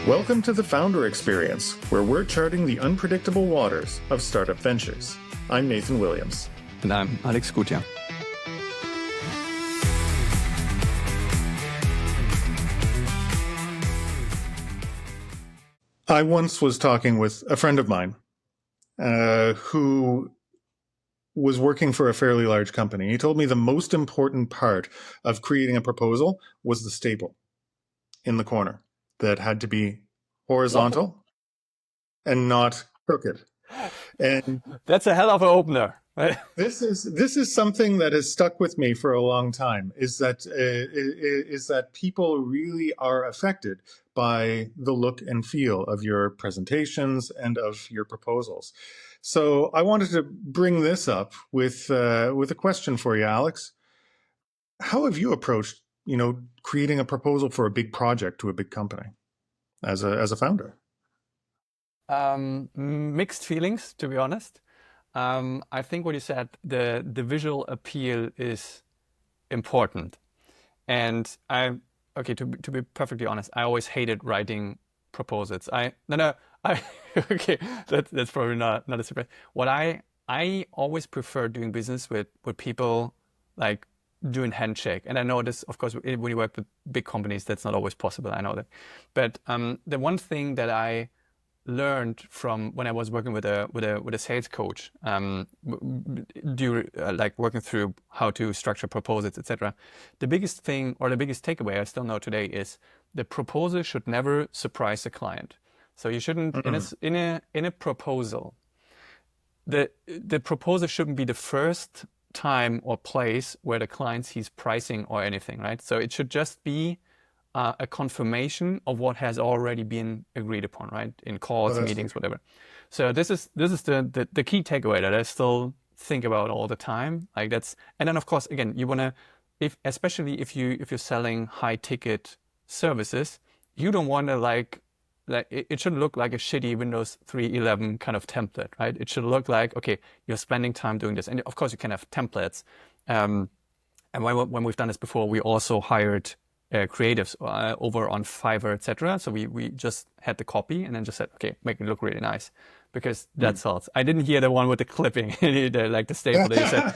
Welcome to the Founder Experience, where we're charting the unpredictable waters of startup ventures. I'm Nathan Williams. And I'm Alex Gutjahr. I once was talking with a friend of mine who was working for a fairly large company. He told me the most important part of creating a proposal was the staple in the corner that had to be horizontal and not crooked. And that's a hell of an opener. Right? This is something that has stuck with me for a long time. Is that people really are affected by the look and feel of your presentations and of your proposals. So I wanted to bring this up with a question for you, Alex. How have you approached, creating a proposal for a big project to a big company as a founder? Mixed feelings, to be honest. I think what you said, the visual appeal is important. And to be perfectly honest, I always hated writing proposals. Okay, that's probably not a surprise. What I always prefer doing business with people, like doing handshake. And I know this, of course, when you work with big companies, that's not always possible. I know that. But the one thing that I learned from when I was working with a sales coach, working through how to structure proposals, etc. The biggest thing, or the biggest takeaway I still know today, is the proposal should never surprise the client. So you shouldn't in a proposal, the proposal shouldn't be the first time or place where the client sees pricing or anything, right? So it should just be a confirmation of what has already been agreed upon, right? In calls, meetings, whatever. So this is the key takeaway that I still think about all the time. And then of course, again, you want to, especially if you're selling high ticket services, you don't want to it shouldn't look like a shitty Windows 3.11 kind of template, right? It should look like, okay, you're spending time doing this. And of course you can have templates. And when we've done this before, we also hired creatives over on Fiverr, etc. So we just had the copy and then just said, okay, make it look really nice, because that sells. I didn't hear the one with the clipping, like the staple that you said.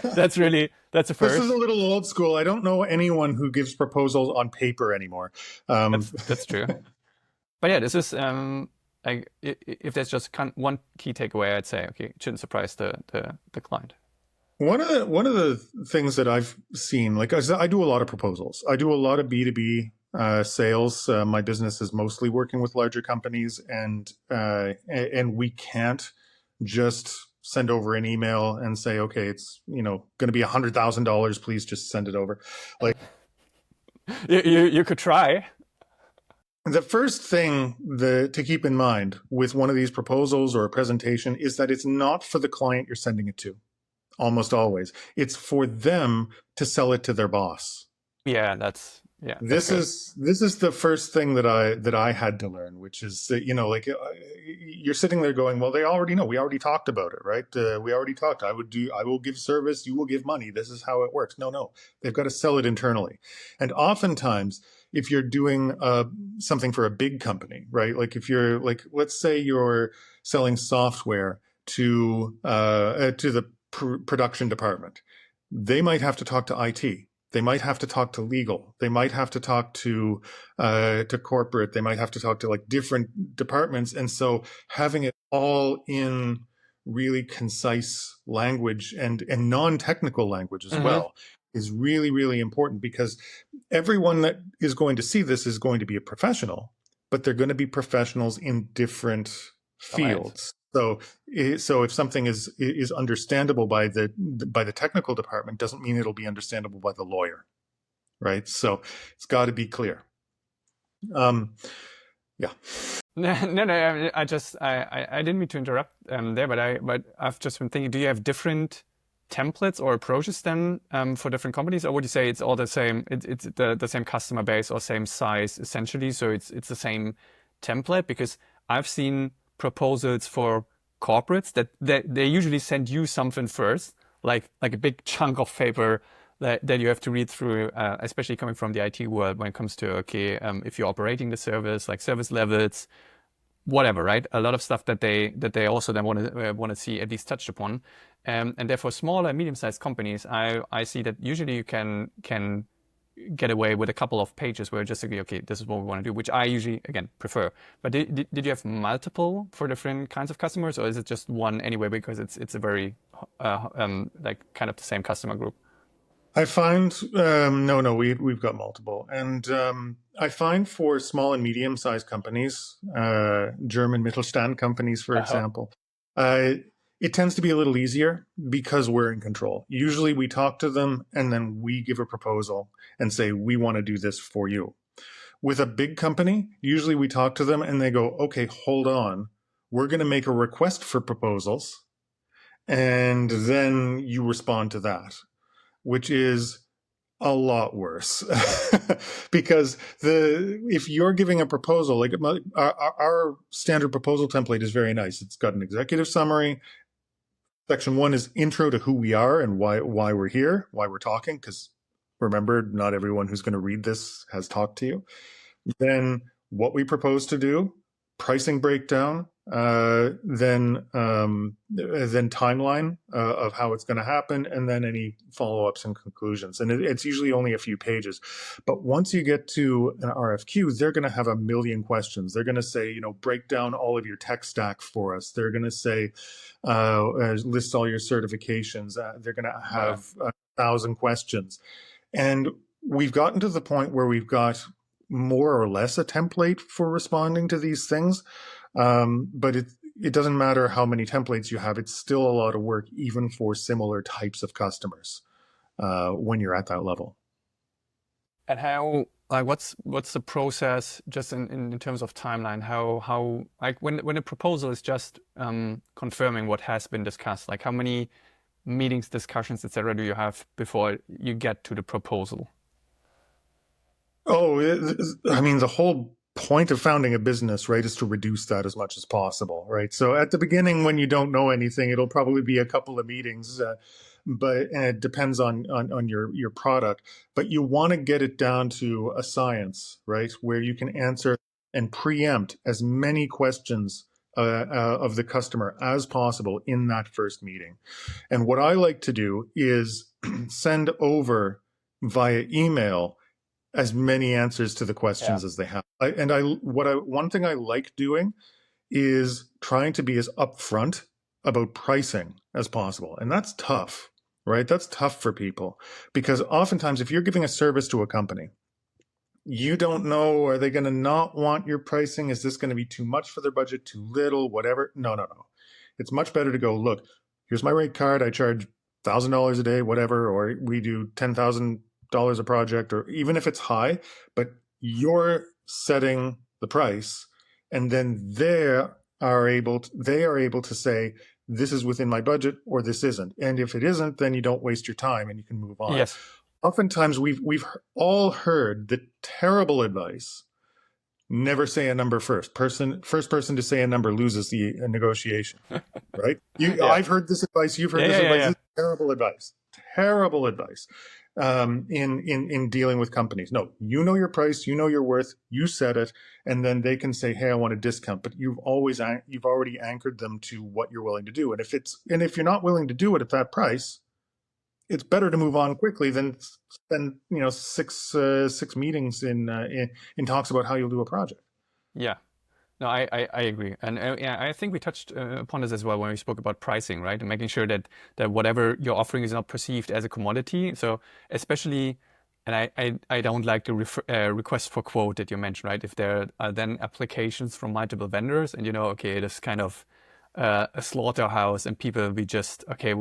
That's a first. This is a little old school. I don't know anyone who gives proposals on paper anymore. That's true. But yeah, this is if there's just one key takeaway, I'd say, okay, it shouldn't surprise the client. One of the things that I've seen, like I do a lot of proposals. I do a lot of B2B sales. My business is mostly working with larger companies, and we can't just send over an email and say, okay, it's going to be $100,000. Please just send it over. Like you could try. The first thing to keep in mind with one of these proposals or a presentation is that it's not for the client you're sending it to. Almost always, it's for them to sell it to their boss. Yeah, This is the first thing that I had to learn, which is that, you're sitting there going, well, they already know. We already talked about it, right? We already talked. I will give service. You will give money. This is how it works. No, they've got to sell it internally. And oftentimes, if you're doing something for a big company, right? Like if you're let's say you're selling software to the production department, they might have to talk to IT. They might have to talk to legal. They might have to talk to corporate. They might have to talk to different departments. And so having it all in really concise language and non-technical language as well is really, really important, because everyone that is going to see this is going to be a professional, but they're going to be professionals in different fields. So if something is understandable by the technical department, doesn't mean it'll be understandable by the lawyer, right? So it's got to be clear. Yeah. No. I didn't mean to interrupt there, but I've just been thinking: do you have different templates or approaches then for different companies, or would you say it's all the same? It's the same customer base or same size essentially, so it's the same template? Because I've seen proposals for corporates that they usually send you something first, like a big chunk of paper that you have to read through, especially coming from the IT world when it comes to, okay, if you're operating the service, like service levels, whatever, right? A lot of stuff that they also then want to see at least touched upon, and therefore smaller, medium-sized companies, I see that usually you can get away with a couple of pages where just agree, okay, this is what we want to do, which I usually again prefer. But did you have multiple for different kinds of customers, or is it just one anyway because it's a very like kind of the same customer group? I find no, we've got multiple, and I find for small and medium sized companies, German Mittelstand companies, for Uh-huh. example, uh, it tends to be a little easier because we're in control. Usually, we talk to them and then we give a proposal and say we want to do this for you. With a big company, usually we talk to them and they go, "Okay, hold on, we're going to make a request for proposals, and then you respond to that." Which is a lot worse because if you're giving a proposal, like our standard proposal template is very nice. It's got an executive summary. Section one is intro to who we are and why we're here, why we're talking. Because remember, not everyone who's going to read this has talked to you. Then what we propose to do, pricing breakdown, then timeline of how it's going to happen, and then any follow-ups and conclusions. And it's usually only a few pages. But once you get to an RFQ, they're going to have a million questions. They're going to say, break down all of your tech stack for us. They're going to say, list all your certifications. They're going to Oh yeah. have 1,000 questions. And we've gotten to the point where we've got more or less a template for responding to these things. But it doesn't matter how many templates you have. It's still a lot of work, even for similar types of customers, when you're at that level. And how, like, what's the process just in terms of timeline? How like when a proposal is just confirming what has been discussed, like how many meetings, discussions, etc. do you have before you get to the proposal? Oh, I mean, the whole point of founding a business, right, is to reduce that as much as possible, right? So at the beginning, when you don't know anything, it'll probably be a couple of meetings, but and it depends on your product. But you want to get it down to a science, right, where you can answer and preempt as many questions of the customer as possible in that first meeting. And what I like to do is send over via email as many answers to the Yeah. questions as they have. One thing I like doing is trying to be as upfront about pricing as possible. And that's tough, right? That's tough for people because oftentimes if you're giving a service to a company, you don't know, are they going to not want your pricing? Is this going to be too much for their budget, too little, whatever? No, no, no. It's much better to go, look, here's my rate card. I charge $1,000 a day, whatever, or we do $10,000 a project, or even if it's high, but you're setting the price. And then they are able to say, this is within my budget or this isn't. And if it isn't, then you don't waste your time and you can move on. Yes. Oftentimes we've all heard the terrible advice: never say a number first. First person to say a number loses the negotiation. Right? Yeah. I've heard this advice. You've heard Yeah. this Yeah. Yeah. advice. Yeah. This is terrible advice. Terrible advice. In dealing with companies. No, you know your price, you know your worth, you set it, and then they can say, "Hey, I want a discount." But you've already anchored them to what you're willing to do. And if you're not willing to do it at that price, it's better to move on quickly than spend six meetings in talks about how you'll do a project. Yeah. No, I agree, and yeah, I think we touched upon this as well when we spoke about pricing, right? And making sure that whatever you're offering is not perceived as a commodity. So especially, and I don't like the request for quote that you mentioned, right? If there are then applications from multiple vendors, and okay, it is kind of a slaughterhouse, and people will be just okay.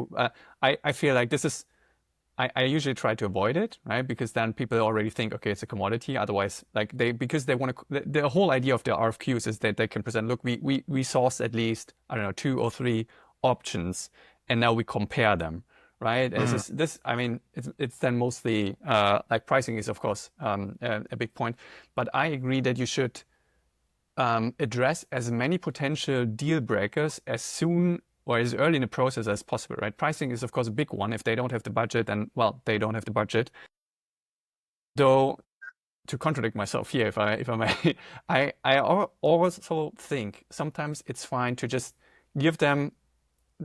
I feel like this is I usually try to avoid it, right? Because then people already think, okay, it's a commodity. Otherwise, like because they want to, the whole idea of the RFQs is that they can present, look, we sourced at least, I don't know, 2 or 3 options, and now we compare them, right? And Mm. I mean, it's then mostly, like pricing is, of course, a big point. But I agree that you should address as many potential deal breakers as soon or as early in the process as possible, right? Pricing is of course a big one. If they don't have the budget, and well, they don't have the budget. Though, to contradict myself here, if I may, also think sometimes it's fine to just give them,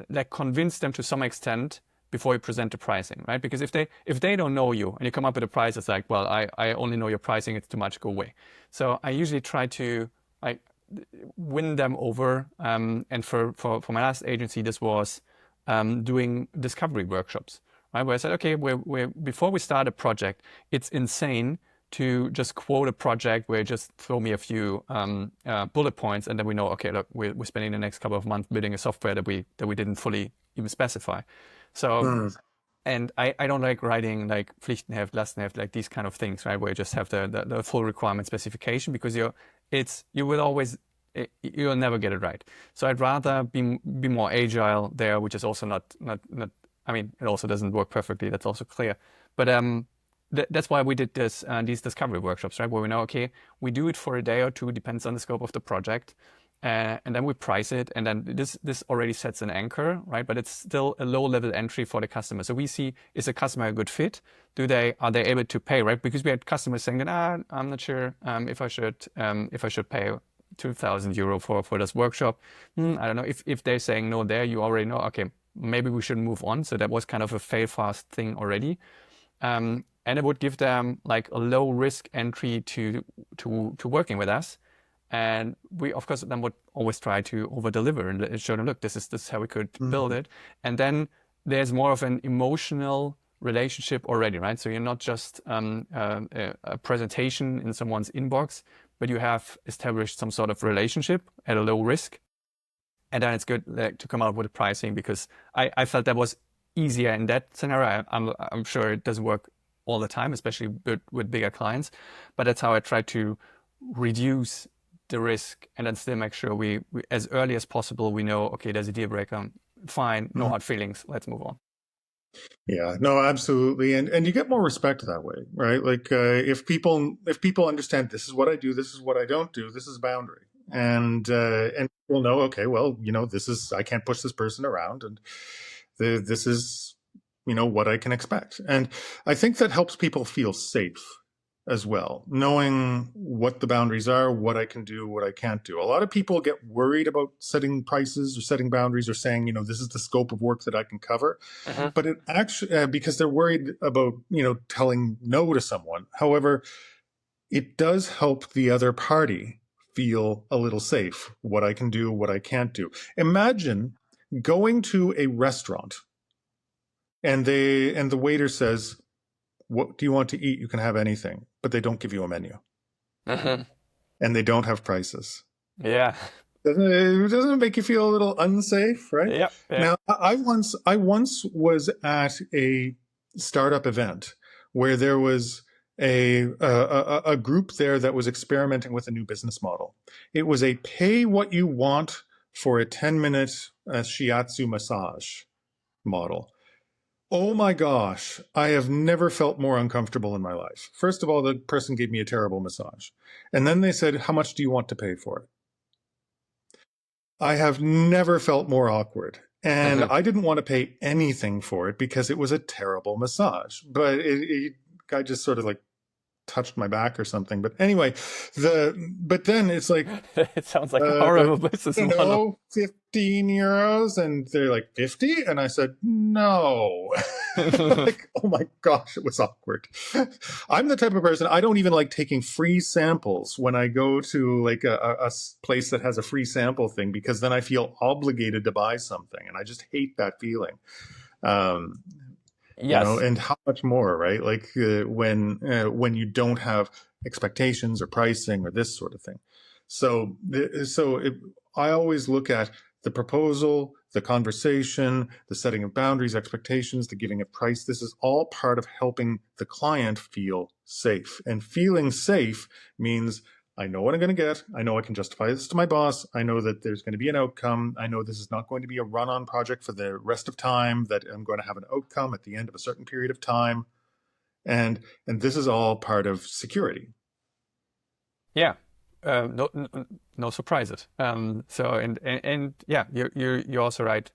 like, convince them to some extent before you present the pricing, right? Because if they don't know you and you come up with a price, it's like, well, I only know your pricing, it's too much, go away. So I usually try to, like, win them over. And for my last agency, this was doing discovery workshops, right? Where I said, okay, before we start a project, it's insane to just quote a project where you just throw me a few bullet points, and then we know, okay, look, we're spending the next couple of months building a software that we didn't fully even specify. So, Mm, and I don't like writing like Pflichtenheft, Lastenheft, like these kind of things, right? Where you just have the full requirement specification, because you will always, you'll never get it right. So I'd rather be more agile there, which is also not. I mean, it also doesn't work perfectly. That's also clear. But that's why we did these discovery workshops, right? Where we know, okay, we do it for a day or two, depends on the scope of the project. And then we price it, and then this already sets an anchor, right? But it's still a low level entry for the customer. So we see, is a customer a good fit? Are they able to pay, right? Because we had customers saying that, I'm not sure if I should pay 2,000 euro for this workshop. I don't know. If they're saying no there, you already know, okay, maybe we should move on. So that was kind of a fail fast thing already. And it would give them like a low risk entry to working with us. And we, of course, then would always try to over deliver and show them, look, this is how we could build mm, it. And then there's more of an emotional relationship already, right? So you're not just a presentation in someone's inbox, but you have established some sort of relationship at a low risk. And then it's good, like, to come out with a pricing, because I felt that was easier in that scenario. I'm sure it doesn't work all the time, especially with bigger clients, but that's how I try to reduce the risk and then still make sure we as early as possible we know, okay, there's a deal breaker, fine, no mm. hard feelings, let's move on. Yeah, no, absolutely, and you get more respect that way, right? Like if people understand this is what I do, this is what I don't do, this is boundary, and people know, okay, well, this is, I can't push this person around, and this is what I can expect, and I think that helps people feel safe as well, knowing what the boundaries are, what I can do, what I can't do. A lot of people get worried about setting prices or setting boundaries or saying, this is the scope of work that I can cover, Mhm. but it actually, because they're worried about telling no to someone. However, it does help the other party feel a little safe, what I can do, what I can't do. Imagine going to a restaurant and the waiter says, what do you want to eat? You can have anything, but they don't give you a menu Mhm. and they don't have prices. Yeah. Doesn't it make you feel a little unsafe, right? Yeah. Yeah. Now, I once was at a startup event where there was a group there that was experimenting with a new business model. It was a pay what you want for a 10-minute shiatsu massage model. Oh my gosh, I have never felt more uncomfortable in my life. First of all, the person gave me a terrible massage. And then they said, how much do you want to pay for it? I have never felt more awkward. And Mhm. I didn't want to pay anything for it because it was a terrible massage. But guy just sort of like touched my back or something. But anyway, but then it's like, It sounds like a I horrible business don't model. know, 15 euros. And they're like, 50? And I said, no. Like, oh my gosh, it was awkward. I'm the type of person, I don't even like taking free samples when I go to like a place that has a free sample thing, because then I feel obligated to buy something. And I just hate that feeling. Um, Yes. and how much more, right? Like when you don't have expectations or pricing or this sort of thing. So I always look at the proposal, the conversation, the setting of boundaries, expectations, the giving of price. This is all part of helping the client feel safe. And feeling safe means I know what I'm going to get. I know I can justify this to my boss. I know that there's going to be an outcome. I know this is not going to be a run-on project for the rest of time, that I'm going to have an outcome at the end of a certain period of time. And this is all part of security. Yeah. No surprises. So and yeah, you're also right.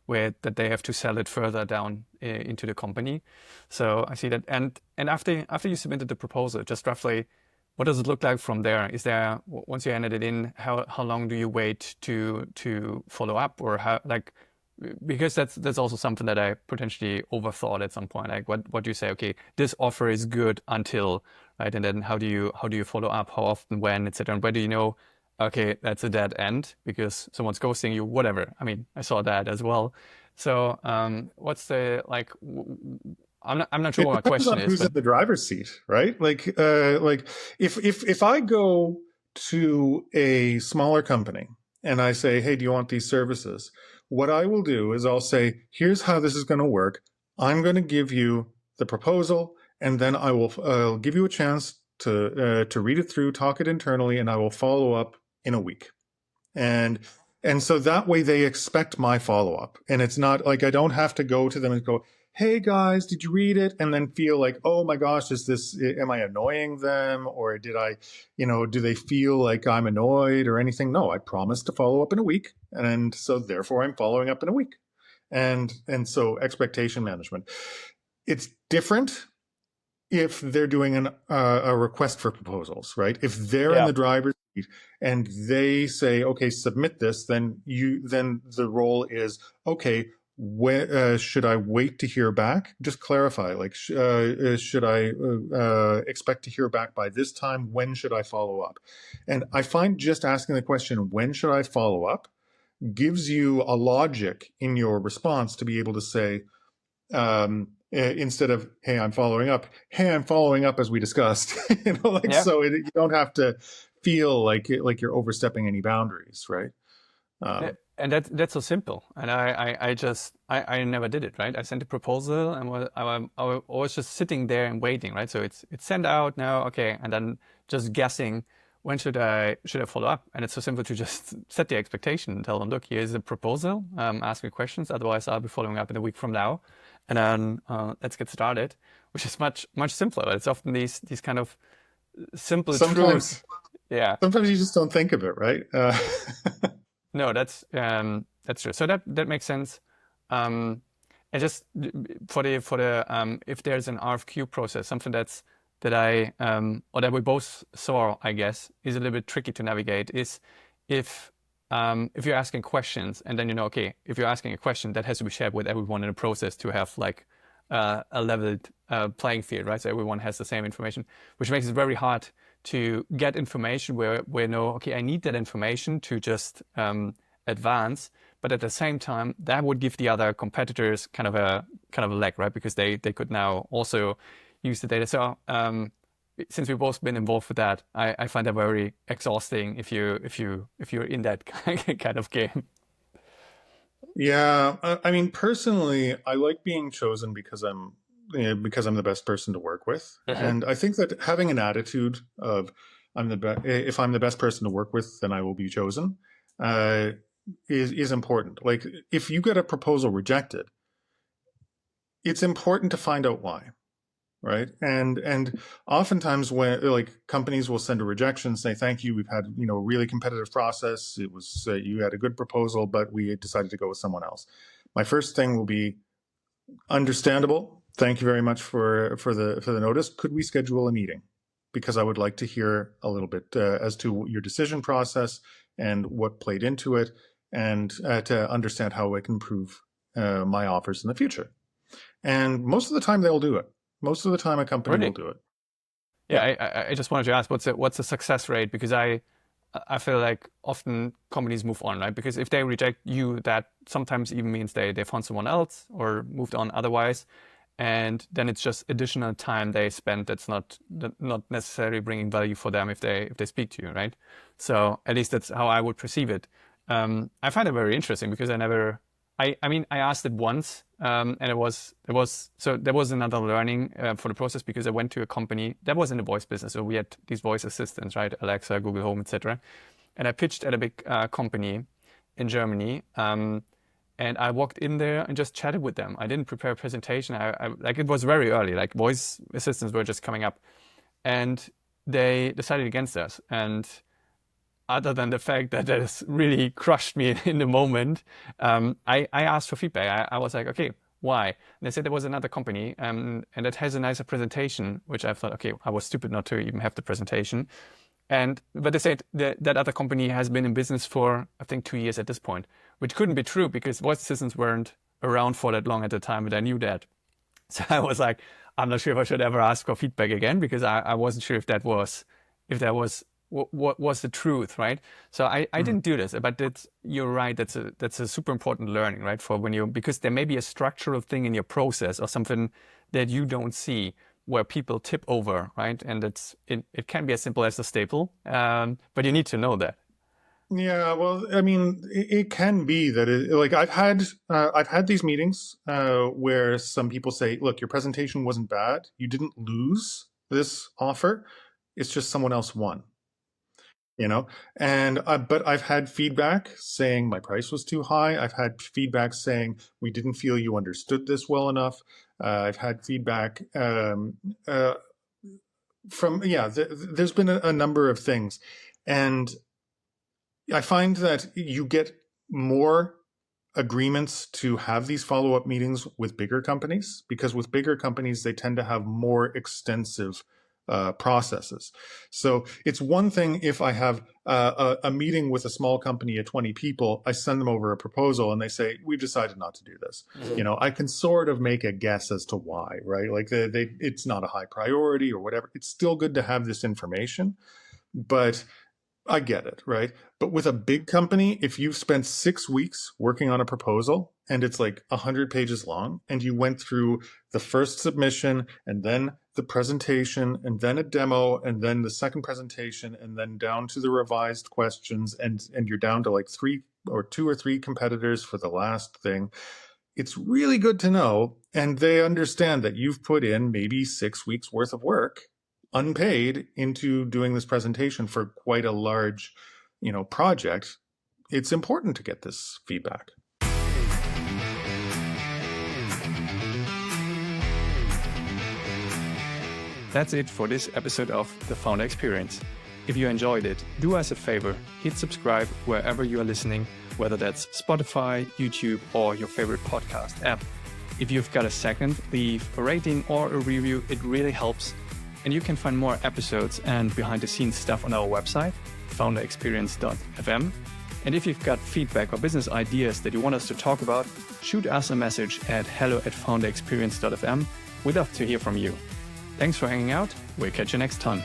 where that they have to sell it further down into the company. So I see that. And after you submitted the proposal, just roughly, what does it look like from there? Is there, once you handed it in, how long do you wait to follow up, or how, like, because that's also something that I potentially overthought at some point. Like, what do you say? Okay, this offer is good until, right? And then how do you follow up? How often, when, etc. And where do you know? Okay, that's a dead end because someone's ghosting you. Whatever. I mean, I saw that as well. So, what's the like? I'm not sure It what my depends question on is, who's but in the driver's seat, right? Like if I go to a smaller company and I say, "Hey, do you want these services?" What I will do is I'll say, "Here's how this is going to work. I'm going to give you the proposal, and then I'll give you a chance to read it through, talk it internally, and I will follow up in a week." And so that way they expect my follow-up. And it's not like I don't have to go to them and go, "Hey guys, did you read it?" And then feel like, "Oh my gosh, am I annoying them? Or do they feel like I'm annoyed or anything?" No, I promised to follow up in a week. And so therefore I'm following up in a week. And so expectation management. It's different if they're doing a request for proposals, right? If they're in yeah, the driver's seat and they say, "Okay, submit this," then the role is, okay, when should I wait to hear back? Just clarify, like, should I expect to hear back by this time? When should I follow up? And I find just asking the question, "When should I follow up?" gives you a logic in your response to be able to say, instead of, "Hey, I'm following up," "Hey, I'm following up as we discussed." yeah. So you don't have to feel like you're overstepping any boundaries, right? Um, And that's so simple. And I never did it, right? I sent a proposal and I was just sitting there and waiting, right? So it's sent out now, okay, and then just guessing when should I follow up? And it's so simple to just set the expectation and tell them, look, here's a proposal, ask me questions, otherwise I'll be following up in a week from now, and then let's get started, which is much simpler. It's often these kind of simple truths. sometimes Yeah. sometimes you just don't think of it, right? No, that's true. So that makes sense. Um, and just for the if there's an RFQ process, something that I or that we both saw, I guess, is a little bit tricky to navigate is if if you're asking questions and then okay, if you're asking a question that has to be shared with everyone in the process to have like a leveled playing field, right? So everyone has the same information, which makes it very hard to get information where no, okay, I need that information to just advance, but at the same time, that would give the other competitors kind of a leg, right? Because they could now also use the data. So since we've both been involved with that, I find that very exhausting if you're in that kind of game. Yeah, I mean, personally, I like being chosen because I'm the best person to work with, Mhm. and I think that having an attitude of if I'm the best person to work with, then I will be chosen, uh, is important. Like, if you get a proposal rejected, it's important to find out why, right? And oftentimes when like companies will send a rejection, say, "Thank you, we've had a really competitive process. It was you had a good proposal, but we decided to go with someone else." My first thing will be, "Understandable. Thank you very much for the notice. Could we schedule a meeting? Because I would like to hear a little bit as to your decision process and what played into it, and to understand how I can improve my offers in the future." And most of the time they'll do it. Most of the time a company will Really? do it. Yeah, Yeah. I just wanted to ask what's the success rate? Because I feel like often companies move on, right? Because if they reject you, that sometimes even means they found someone else or moved on otherwise, and then it's just additional time they spend that's not necessarily bringing value for them if they speak to you, right? So at least that's how I would perceive it. I find it very interesting because I mean, I asked it once, and there was another learning for the process because I went to a company that was in the voice business. So we had these voice assistants, right? Alexa, Google Home, etc. And I pitched at a big company in Germany. And I walked in there and just chatted with them. I didn't prepare a presentation. Like it was very early, like voice assistants were just coming up, and they decided against us. And other than the fact that has really crushed me in the moment, I asked for feedback. I was like, okay, why? And they said there was another company and it has a nicer presentation, which I thought, okay, I was stupid not to even have the presentation. But they said that other company has been in business for, I think, 2 years at this point, which couldn't be true because voice assistants weren't around for that long at the time, but I knew that. So I was like, I'm not sure if I should ever ask for feedback again because I wasn't sure if that was what was the truth, right? So I didn't do this, but you're right. That's a super important learning, right? For because there may be a structural thing in your process or something that you don't see where people tip over, right? And it can be as simple as a staple, but you need to know that. Yeah, well, I mean, it can be that like I've had these meetings where some people say, "Look, your presentation wasn't bad. You didn't lose this offer. It's just someone else won." And but I've had feedback saying my price was too high. I've had feedback saying we didn't feel you understood this well enough. I've had feedback from there's been a number of things, and I find that you get more agreements to have these follow-up meetings with bigger companies, because with bigger companies, they tend to have more extensive processes. So it's one thing if I have a meeting with a small company of 20 people, I send them over a proposal and they say, we've decided not to do this. Mm-hmm. I can sort of make a guess as to why, right? Like it's not a high priority or whatever. It's still good to have this information, but I get it, right? But with a big company, if you've spent 6 weeks working on a proposal and it's like 100 pages long, and you went through the first submission and then the presentation and then a demo and then the second presentation and then down to the revised questions, and you're down to like 2 or 3 competitors for the last thing, it's really good to know. And they understand that you've put in maybe 6 weeks worth of work unpaid into doing this presentation for quite a large, project. It's important to get this feedback. That's it for this episode of The Founder Experience. If you enjoyed it, do us a favor, hit subscribe wherever you are listening, whether that's Spotify, YouTube, or your favorite podcast app. If you've got a second, leave a rating or a review. It really helps. And you can find more episodes and behind-the-scenes stuff on our website, founderexperience.fm. And if you've got feedback or business ideas that you want us to talk about, shoot us a message at hello@founderexperience.fm. We'd love to hear from you. Thanks for hanging out. We'll catch you next time.